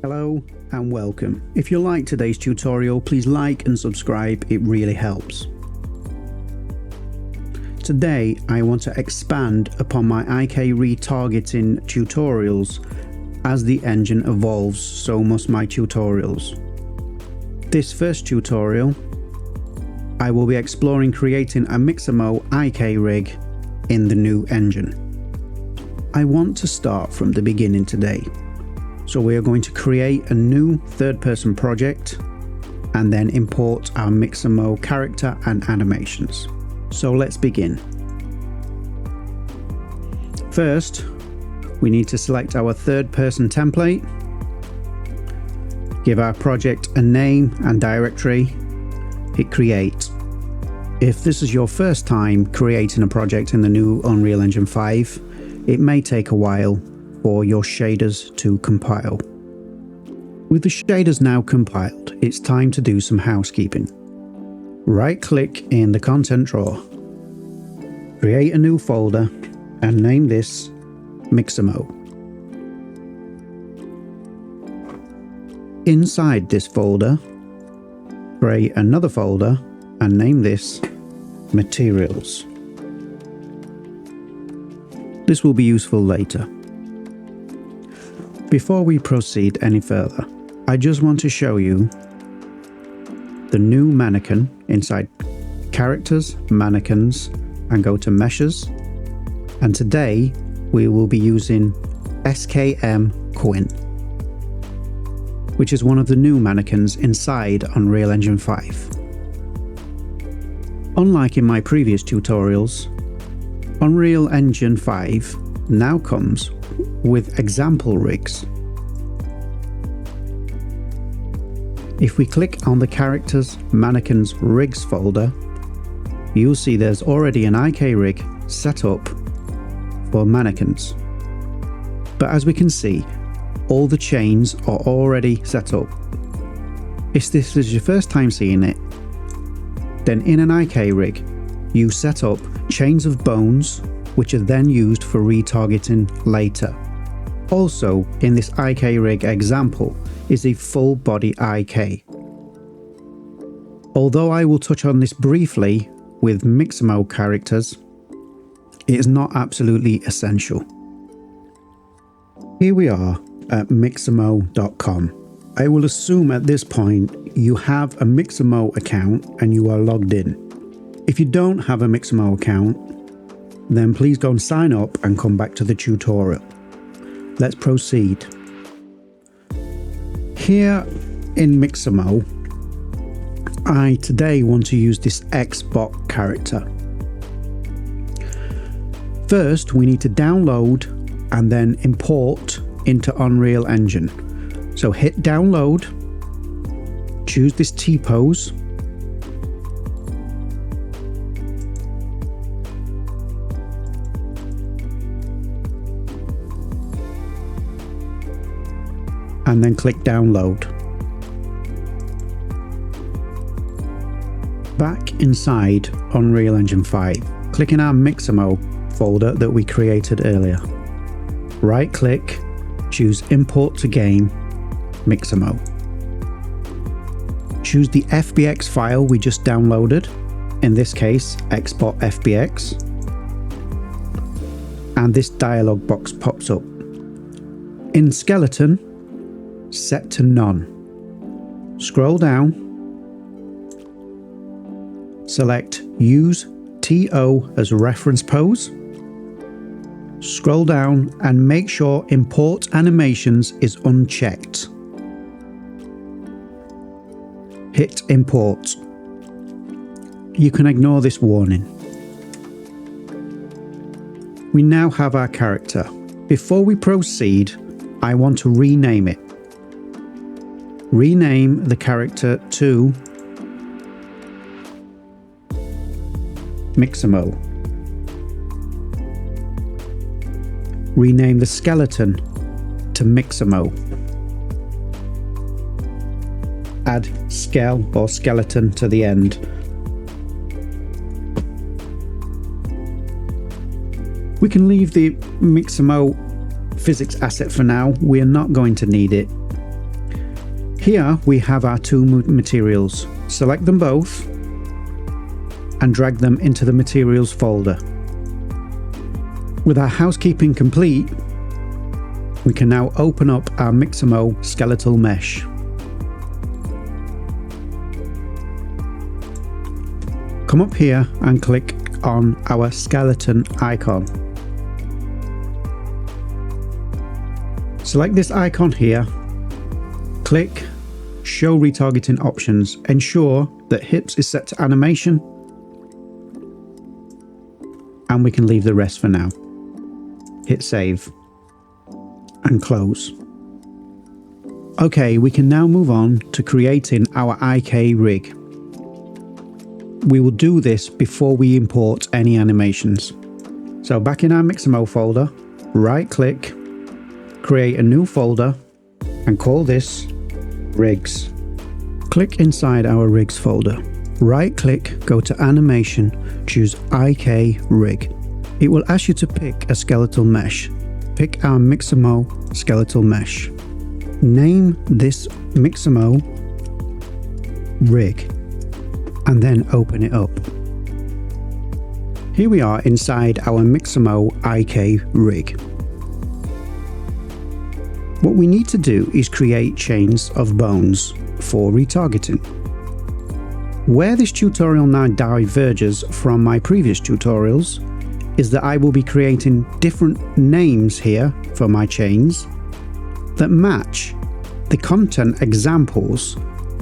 Hello and welcome. If you like today's tutorial, please like and subscribe, it really helps. Today I want to expand upon my IK retargeting tutorials. As the engine evolves, so must my tutorials. This first tutorial, I will be exploring creating a Mixamo IKRig in the new engine. I want to start from the beginning today. So we are going to create a new third-person project and then import our Mixamo Character and Animations. So let's begin. First, we need to select our third-person template, give our project a name and directory, hit create. If this is your first time creating a project in the new Unreal Engine 5, it may take a while for your shaders to compile. With the shaders now compiled, it's time to do some housekeeping. Right-click in the content drawer, create a new folder and name this Mixamo. Inside this folder, create another folder and name this Materials. This will be useful later. Before we proceed any further, I just want to show you the new mannequin inside Characters, Mannequins, and go to Meshes. And today we will be using SKM Quinn, which is one of the new mannequins inside Unreal Engine 5. Unlike in my previous tutorials, Unreal Engine 5 now comes with example rigs. If we click on the Characters, Mannequins, Rigs folder, you'll see there's already an IKRig set up for mannequins. But as we can see, all the chains are already set up. If this is your first time seeing it, then in an IKRig, you set up chains of bones, which are then used for retargeting later. Also, in this IKRig example is a FullBody IK. Although I will touch on this briefly with Mixamo characters, it is not absolutely essential. Here we are at Mixamo.com. I will assume at this point you have a Mixamo account and you are logged in. If you don't have a Mixamo account, then please go and sign up and come back to the tutorial. Let's proceed. Here in Mixamo, I today want to use this Xbot character. First, we need to download and then import into Unreal Engine. So hit download, choose this T-pose, and then click download. Back inside Unreal Engine 5, click in our Mixamo folder that we created earlier. Right click, choose Import to Game, Mixamo. Choose the FBX file we just downloaded, in this case Xbot FBX, and this dialog box pops up. In Skeleton, set to none. Scroll down, select Use TO as reference pose, scroll down and make sure Import Animations is unchecked. Hit Import. You can ignore this warning. We now have our character. Before we proceed, I want to rename it. Rename the character to Mixamo. Rename the skeleton to Mixamo. Add skell or skeleton to the end. We can leave the Mixamo physics asset for now. We are not going to need it. Here we have our two materials. Select them both and drag them into the materials folder. With our housekeeping complete, we can now open up our Mixamo skeletal mesh. Come up here and click on our skeleton icon. Select this icon here, click Show Retargeting Options, ensure that hips is set to animation, and we can leave the rest for now. Hit save and close. Okay, we can now move on to creating our IKRig. We will do this before we import any animations. So back in our Mixamo folder, right click, create a new folder and call this Rigs. Click inside our Rigs folder. Right click, go to Animation, choose IKRig. It will ask you to pick a skeletal mesh. Pick our Mixamo skeletal mesh. Name this Mixamo Rig and then open it up. Here we are inside our Mixamo IKRig. What we need to do is create chains of bones for retargeting. Where this tutorial now diverges from my previous tutorials is that I will be creating different names here for my chains that match the content examples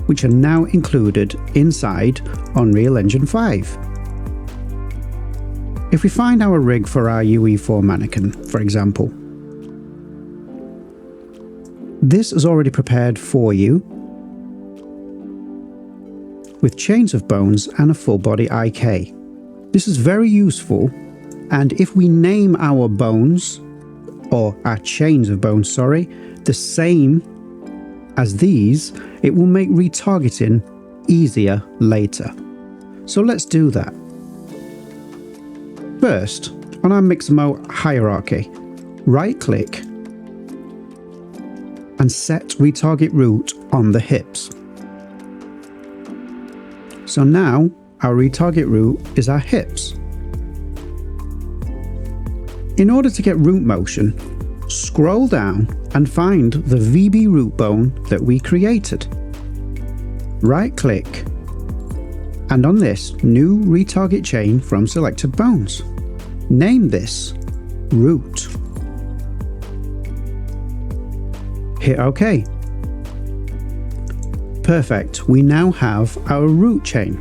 which are now included inside UnrealEngine 5. If we find our rig for our UE4 mannequin, for example, this is already prepared for you with chains of bones and a FullBody IK. This is very useful, and if we name our bones, or our chains of bones, sorry, the same as these, it will make retargeting easier later. So let's do that. First, on our Mixamo hierarchy, right click and set retarget root on the hips. So now our retarget root is our hips. In order to get root motion, scroll down and find the VB root bone that we created. Right click and on this new retarget chain from selected bones. Name this root. Hit OK. Perfect, we now have our root chain.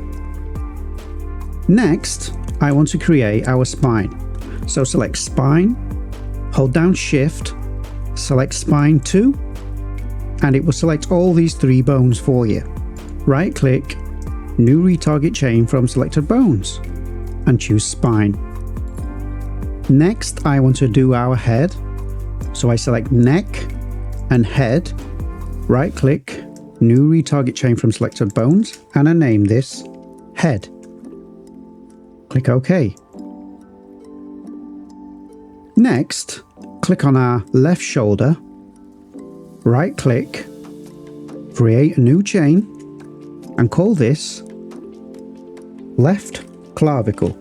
Next, I want to create our spine. So select spine, hold down shift, select spine 2, and it will select all these 3 bones for you. Right click, new retarget chain from selected bones, and choose spine. Next, I want to do our head. So I select neck and head, right click, new retarget chain from selected bones, and I name this head. Click OK. Next, click on our left shoulder, right click, create a new chain, and call this left clavicle.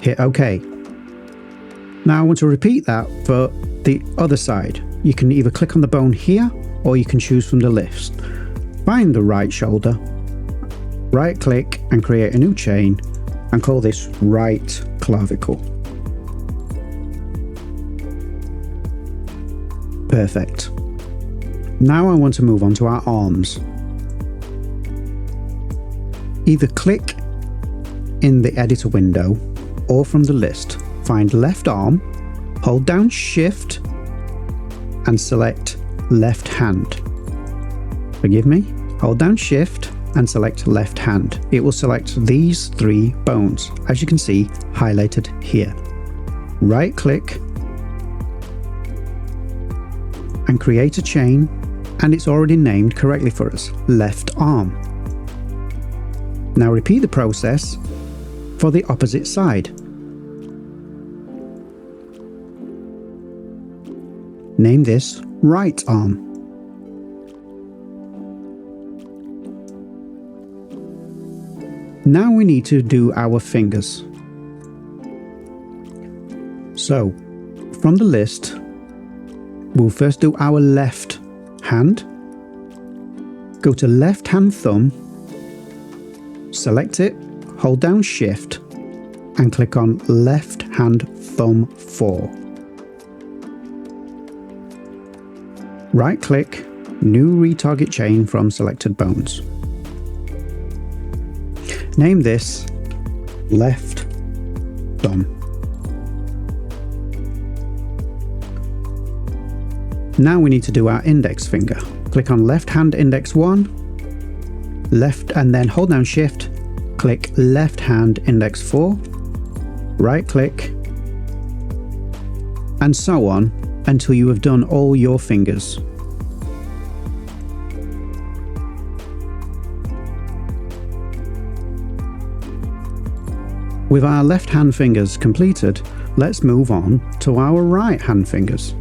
Hit OK. Now I want to repeat that for the other side. You can either click on the bone here or you can choose from the list. Find the right shoulder, right click and create a new chain and call this right clavicle. Perfect. Now I want to move on to our arms. Either click in the editor window or from the list, find left arm, hold down shift and select left hand. Forgive me, hold down shift and select left hand. It will select these 3 bones, as you can see highlighted here. Right click and create a chain, and it's already named correctly for us, left arm. Now repeat the process for the opposite side. Name this right arm. Now we need to do our fingers. So, from the list, we'll first do our left hand. Go to left hand thumb, select it, hold down Shift, and click on left hand thumb 4. Right click, new retarget chain from selected bones. Name this left thumb. Now we need to do our index finger. Click on left hand index 1, left, and then hold down Shift, click left hand index 4, right click, and so on until you have done all your fingers. With our left hand fingers completed, let's move on to our right hand fingers.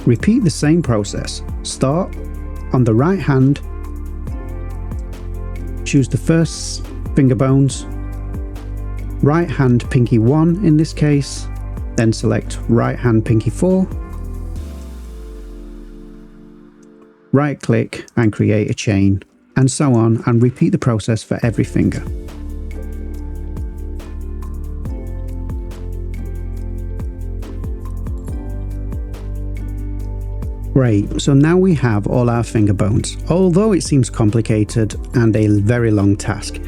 Repeat the same process. Start on the right hand, choose the first finger bones, right hand pinky 1 in this case, then select right hand pinky 4, right click and create a chain, and so on, and repeat the process for every finger. Great, so now we have all our finger bones. Although it seems complicated and a very long task,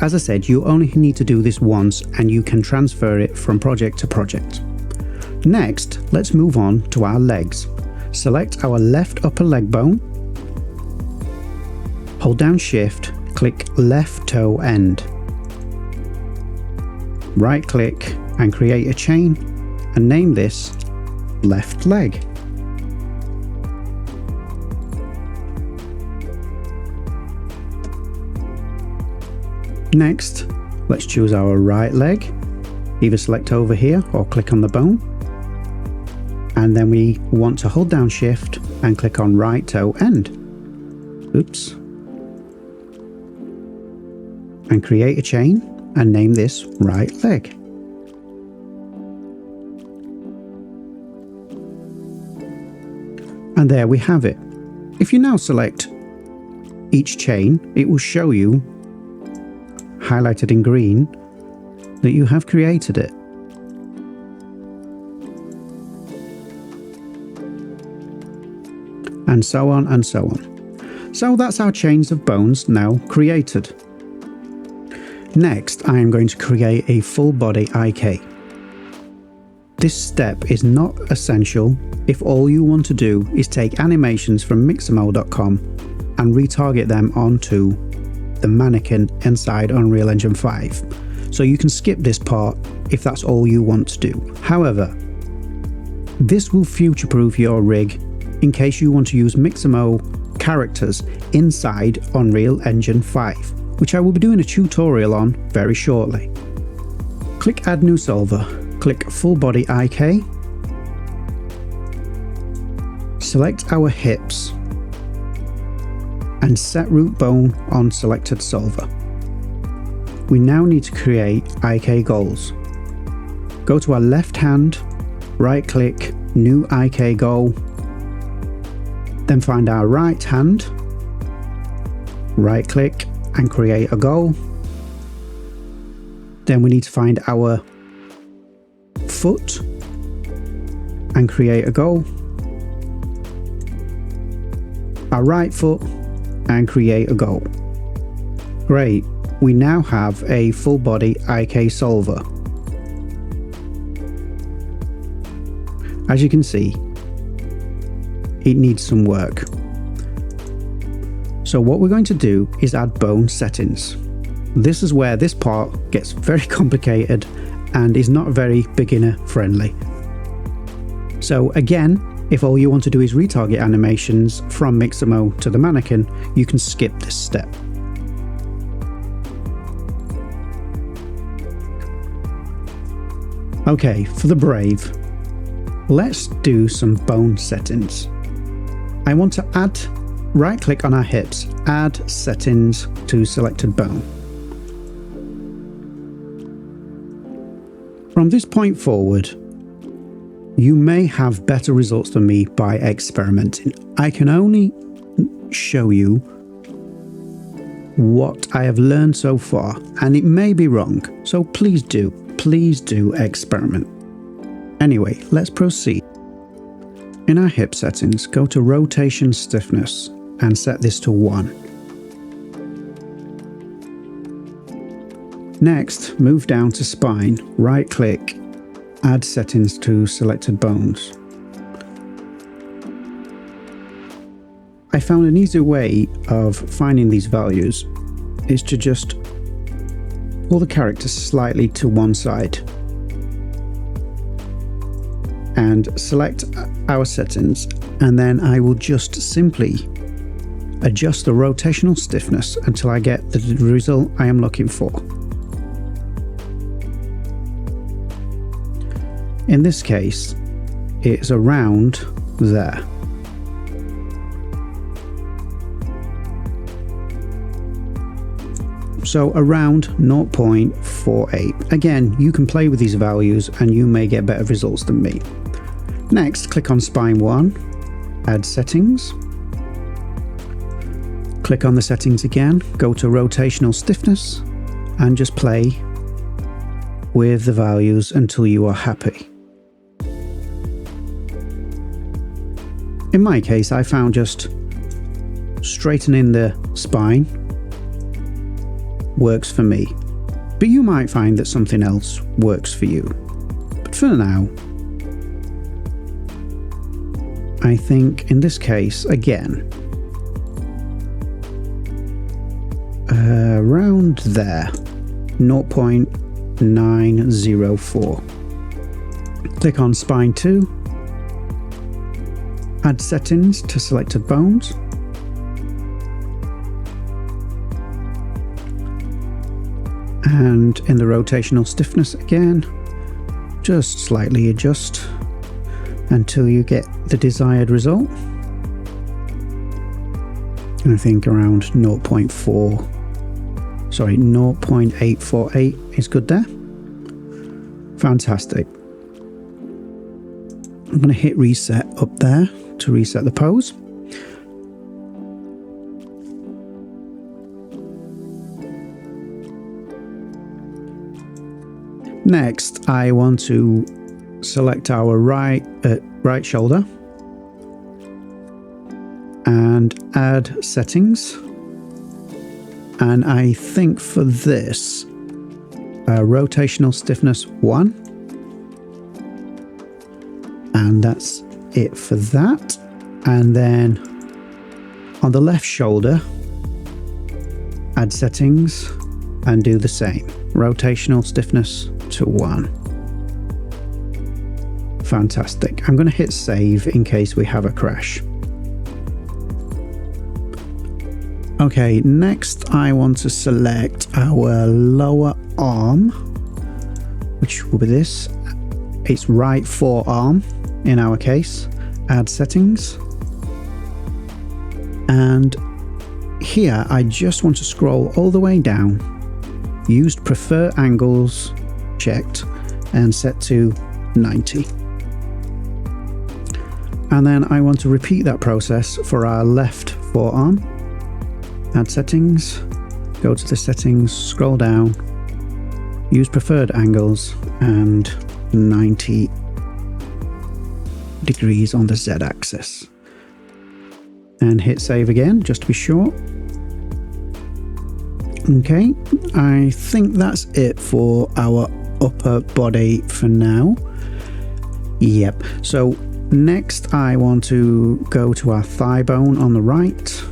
as I said, you only need to do this once and you can transfer it from project to project. Next, let's move on to our legs. Select our left upper leg bone, hold down Shift, click left toe end, right click and create a chain and name this left leg. Next, let's choose our right leg, either select over here or click on the bone, and then we want to hold down Shift and click on right toe end. Oops. And create a chain and name this right leg. And there we have it. If you now select each chain, it will show you, highlighted in green, that you have created it. And so on and so on. So that's our chains of bones now created. Next, I am going to create a full body IK. This step is not essential if all you want to do is take animations from Mixamo.com and retarget them onto the mannequin inside Unreal Engine 5. So you can skip this part if that's all you want to do. However, this will future-proof your rig in case you want to use Mixamo characters inside Unreal Engine 5, which I will be doing a tutorial on very shortly. Click Add New Solver, click FullBody IK, select our hips, and set root bone on selected solver. We now need to create IK goals. Go to our left hand, right click, new IK goal, then find our right hand, right click and create a goal. Then we need to find our foot and create a goal, our right foot and create a goal. Great, we now have a full body IK solver. As you can see, it needs some work. So what we're going to do is add bone settings. This is where this part gets very complicated and is not very beginner friendly. So again, if all you want to do is retarget animations from Mixamo to the mannequin, you can skip this step. Okay, for the brave, let's do some bone settings. I want to add, right click on our hips, add settings to selected bone. From this point forward, you may have better results than me by experimenting. I can only show you what I have learned so far, and it may be wrong, so please do experiment. Anyway, let's proceed. In our hip settings, go to rotation stiffness and set this to 1. Next, move down to spine, right click, add settings to selected bones. I found an easy way of finding these values is to just pull the character slightly to one side and select our settings, and then I will just simply adjust the rotational stiffness until I get the result I am looking for. In this case, it's around there. So around 0.48. Again, you can play with these values and you may get better results than me. Next, click on spine 1, add settings. Click on the settings again, go to rotational stiffness and just play with the values until you are happy. In my case, I found just straightening the spine works for me, but you might find that something else works for you. But for now, I think in this case, again, around there, 0.904. Click on spine 2, add settings to selected bones. And in the rotational stiffness again, just slightly adjust until you get the desired result. And I think around 0.848 is good there. Fantastic. I'm going to hit reset up there to reset the pose. Next, I want to select our right shoulder and add settings. And I think for this, rotational stiffness 1. And that's it for that. And then on the left shoulder, add settings and do the same. Rotational stiffness to 1. Fantastic. I'm going to hit save in case we have a crash. Okay, next I want to select our lower arm, which will be this. It's right forearm in our case. Add settings. And here I just want to scroll all the way down. Used prefer angles checked and set to 90. And then I want to repeat that process for our left forearm. Add settings, go to the settings, scroll down, use preferred angles and 90 degrees on the Z axis. And hit save again just to be sure. Okay, I think that's it for our upper body for now. Yep, so next I want to go to our thigh bone on the right.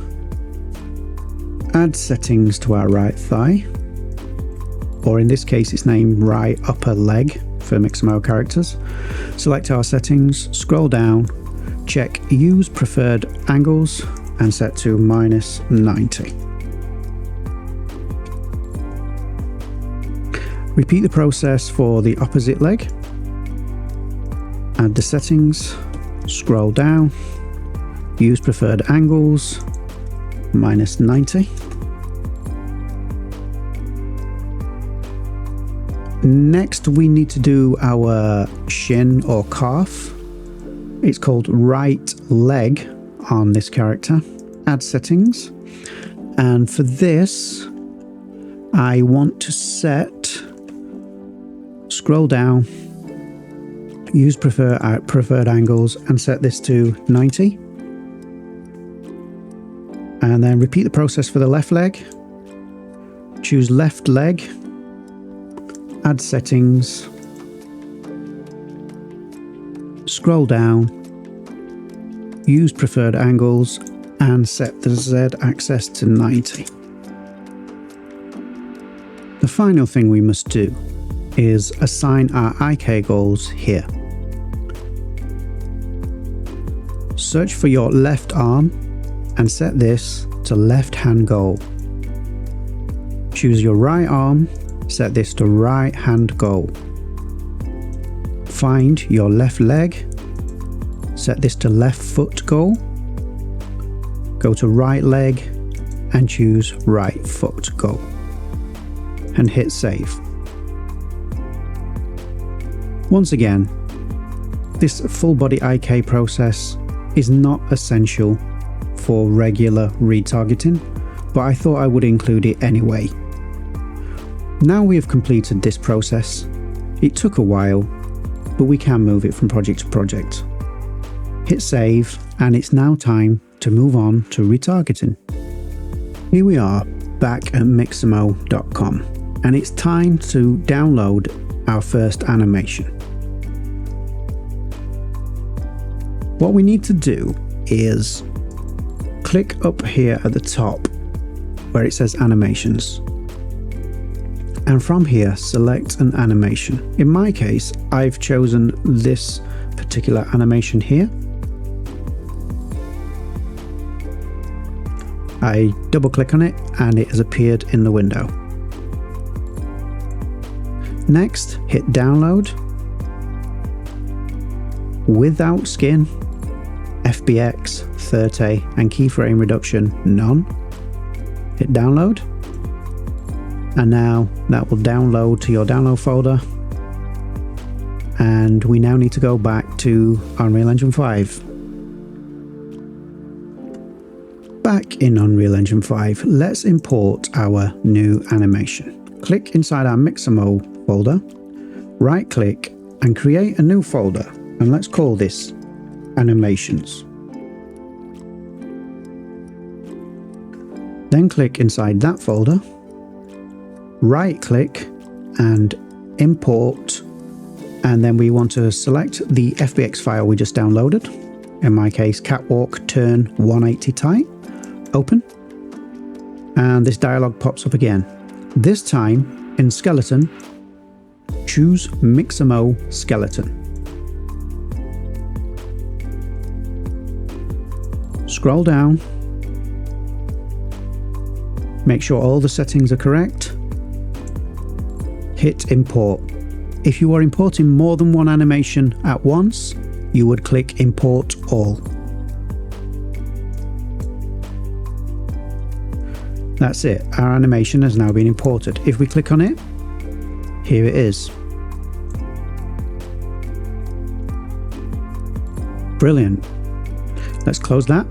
Add settings to our right thigh, or in this case it's named right upper leg for Mixamo characters. Select our settings, scroll down, check use preferred angles and set to -90. Repeat the process for the opposite leg. add the settings, scroll down, use preferred angles, -90. Next, we need to do our shin or calf. It's called right leg on this character. Add settings. And for this, I want to set, scroll down, use preferred angles and set this to 90. And then repeat the process for the left leg. Choose left leg, add settings, scroll down, use preferred angles and set the Z axis to 90. The final thing we must do is assign our IK goals here. Search for your left arm and set this to left hand goal. Choose your right arm, set this to right hand goal. Find your left leg, set this to left foot goal. Go to right leg and choose right foot goal and hit save. Once again, this FullBody IK process is not essential for regular retargeting, but I thought I would include it anyway. Now we have completed this process. It took a while, but we can move it from project to project. Hit save, and it's now time to move on to retargeting. Here we are back at Mixamo.com, and it's time to download our first animation. What we need to do is click up here at the top where it says animations, and from here select an animation. In my case, I've chosen this particular animation here. I double click on it and it has appeared in the window. Next, hit download, without skin, FBX 30 and keyframe reduction none. Hit download, and now that will download to your download folder, and we now need to go back to Unreal Engine 5. Back in Unreal Engine 5, let's import our new animation. Click inside our Mixamo folder, right click and create a new folder, and let's call this Animations. Then click inside that folder, right click and import, and then we want to select the FBX file we just downloaded, in my case catwalk turn 180 tight. Open, and this dialog pops up again. This time in skeleton, choose Mixamo skeleton. Scroll down, make sure all the settings are correct, hit import. If you are importing more than one animation at once, you would click import all. That's it, our animation has now been imported. If we click on it, here it is. Brilliant. Let's close that.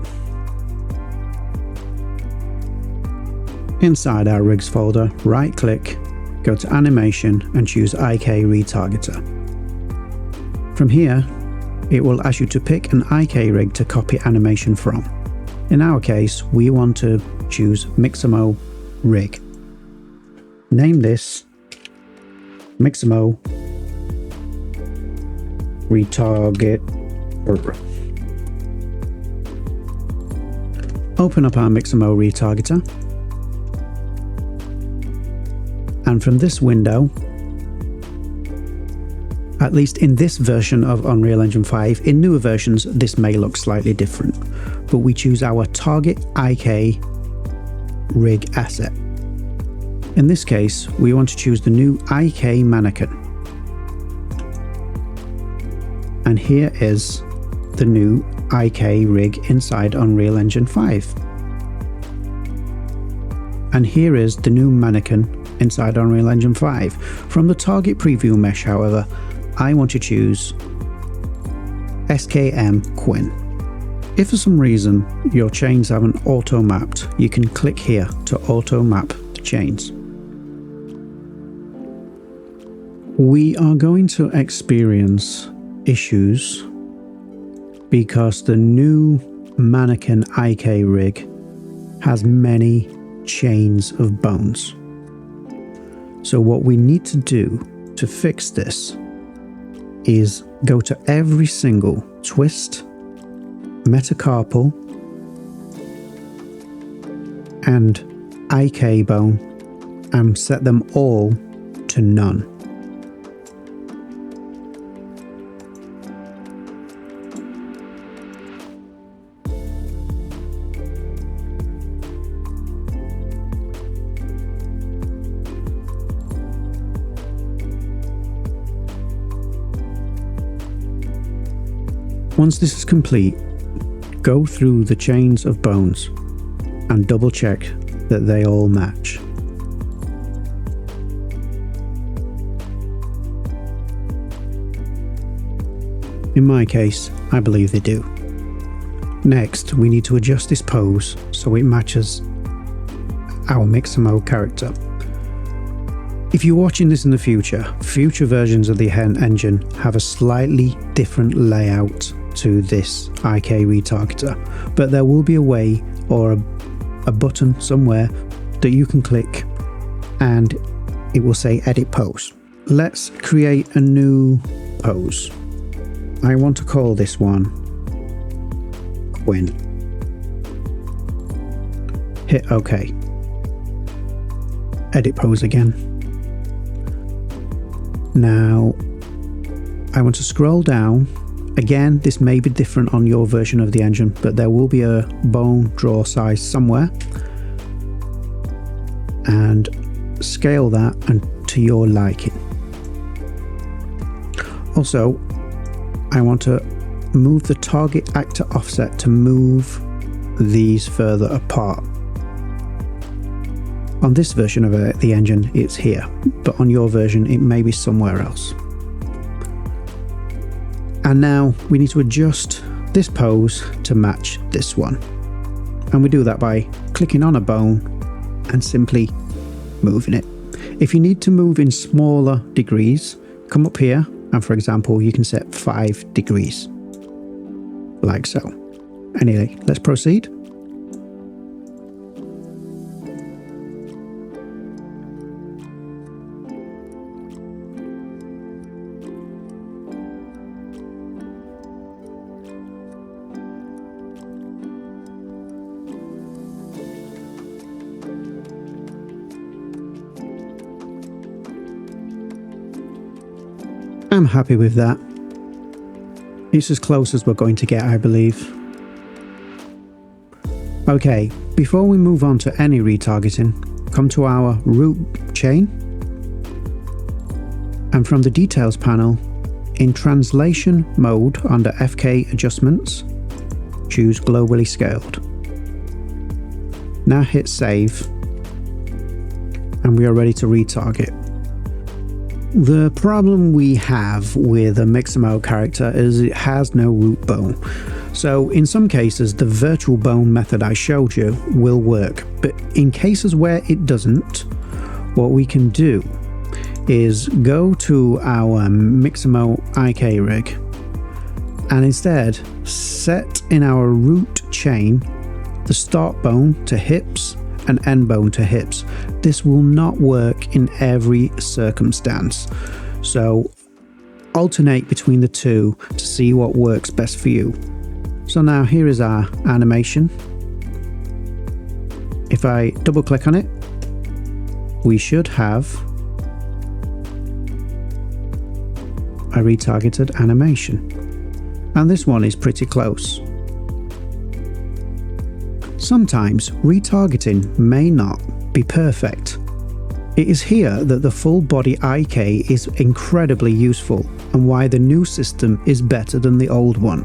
Inside our rigs folder, right click, go to animation and choose IK Retargeter. From here, it will ask you to pick an IKRig to copy animation from. In our case, we want to choose Mixamo Rig. Name this Mixamo Retargeter. Open up our Mixamo Retargeter, and from this window, at least in this version of Unreal Engine 5, in newer versions this may look slightly different, but we choose our target IKRig asset. In this case, we want to choose the new IK mannequin. And here is the new IKRig inside Unreal Engine 5. And here is the new mannequin inside Unreal Engine 5. From the target preview mesh, however, I want to choose SKM Quinn. If for some reason your chains haven't auto-mapped, you can click here to auto-map the chains. We are going to experience issues because the new mannequin IKRig has many chains of bones. So what we need to do to fix this is go to every single twist, metacarpal and IK bone and set them all to none. Once this is complete, go through the chains of bones and double check that they all match. In my case, I believe they do. Next, we need to adjust this pose so it matches our Mixamo character. If you're watching this in the future versions of the engine have a slightly different layout to this IK Retargeter, but there will be a way or a button somewhere that you can click and it will say edit pose. Let's create a new pose. I want to call this one Quinn. Hit OK. Edit pose again. Now I want to scroll down. Again, this may be different on your version of the engine, but there will be a bone draw size somewhere, and scale that and to your liking. Also, I want to move the target actor offset to move these further apart. On this version of the engine, it's here, but on your version, it may be somewhere else. And now we need to adjust this pose to match this one. And we do that by clicking on a bone and simply moving it. If you need to move in smaller degrees, come up here and, for example, you can set 5 degrees, like so. Anyway, let's proceed. I'm happy with that. It's as close as we're going to get, I believe. Okay, before we move on to any retargeting, come to our root chain, and from the details panel, in translation mode under FK adjustments, choose globally scaled. Now hit save, and we are ready to retarget. The problem we have with a Mixamo character is it has no root bone. So in some cases the virtual bone method I showed you will work, but in cases where it doesn't, what we can do is go to our Mixamo IKRig and instead set in our root chain the start bone to hips and end bone to hips. This will not work in every circumstance, so alternate between the two to see what works best for you. So now here is our animation. If I double click on it, we should have a retargeted animation, and this one is pretty close. Sometimes retargeting may not be perfect, It is here that the FullBody IK is incredibly useful and why the new system is better than the old one.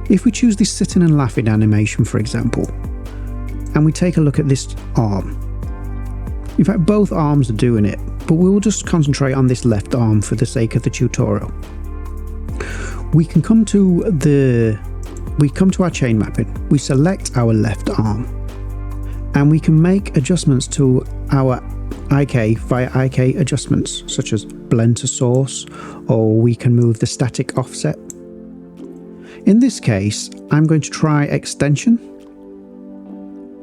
If we choose this sitting and laughing animation, for example, and we take a look at this arm. In fact, both arms are doing it, but we will just concentrate on this left arm for the sake of the tutorial. We can come to our chain mapping, we select our left arm, and we can make adjustments to our IK via IK adjustments, such as blend to source, or we can move the static offset. In this case, I'm going to try extension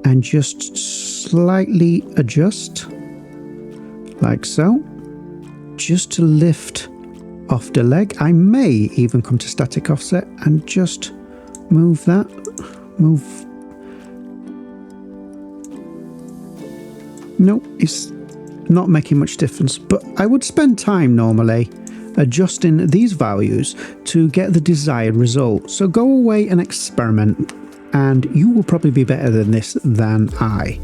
and just slightly adjust, like so, just to lift off the leg. I may even come to static offset and just move that, no, it's not making much difference, but I would spend time normally adjusting these values to get the desired result. So go away and experiment, and you will probably be better than this than I.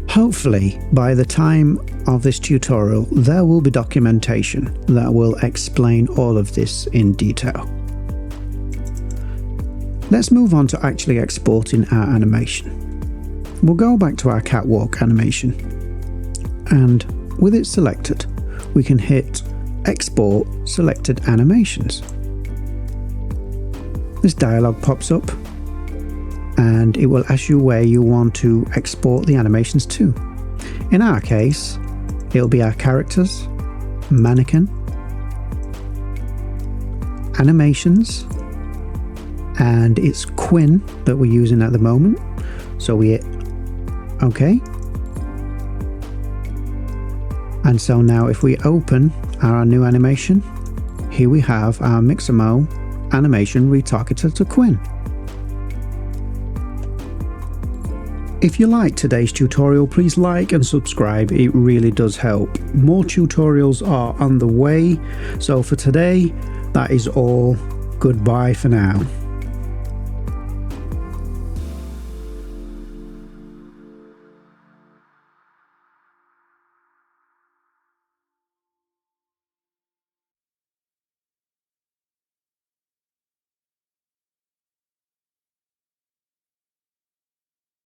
Hopefully, by the time of this tutorial, there will be documentation that will explain all of this in detail. Let's move on to actually exporting our animation. We'll go back to our catwalk animation, and with it selected, we can hit Export Selected Animations. This dialog pops up, and it will ask you where you want to export the animations to. In our case, it'll be our characters, mannequin, animations, and it's Quinn that we're using at the moment. So we hit OK. And so now if we open our new animation, here we have our Mixamo Animation Retargeter to Quinn. If you liked today's tutorial, please like and subscribe, it really does help. More tutorials are on the way, so for today, that is all. Goodbye for now.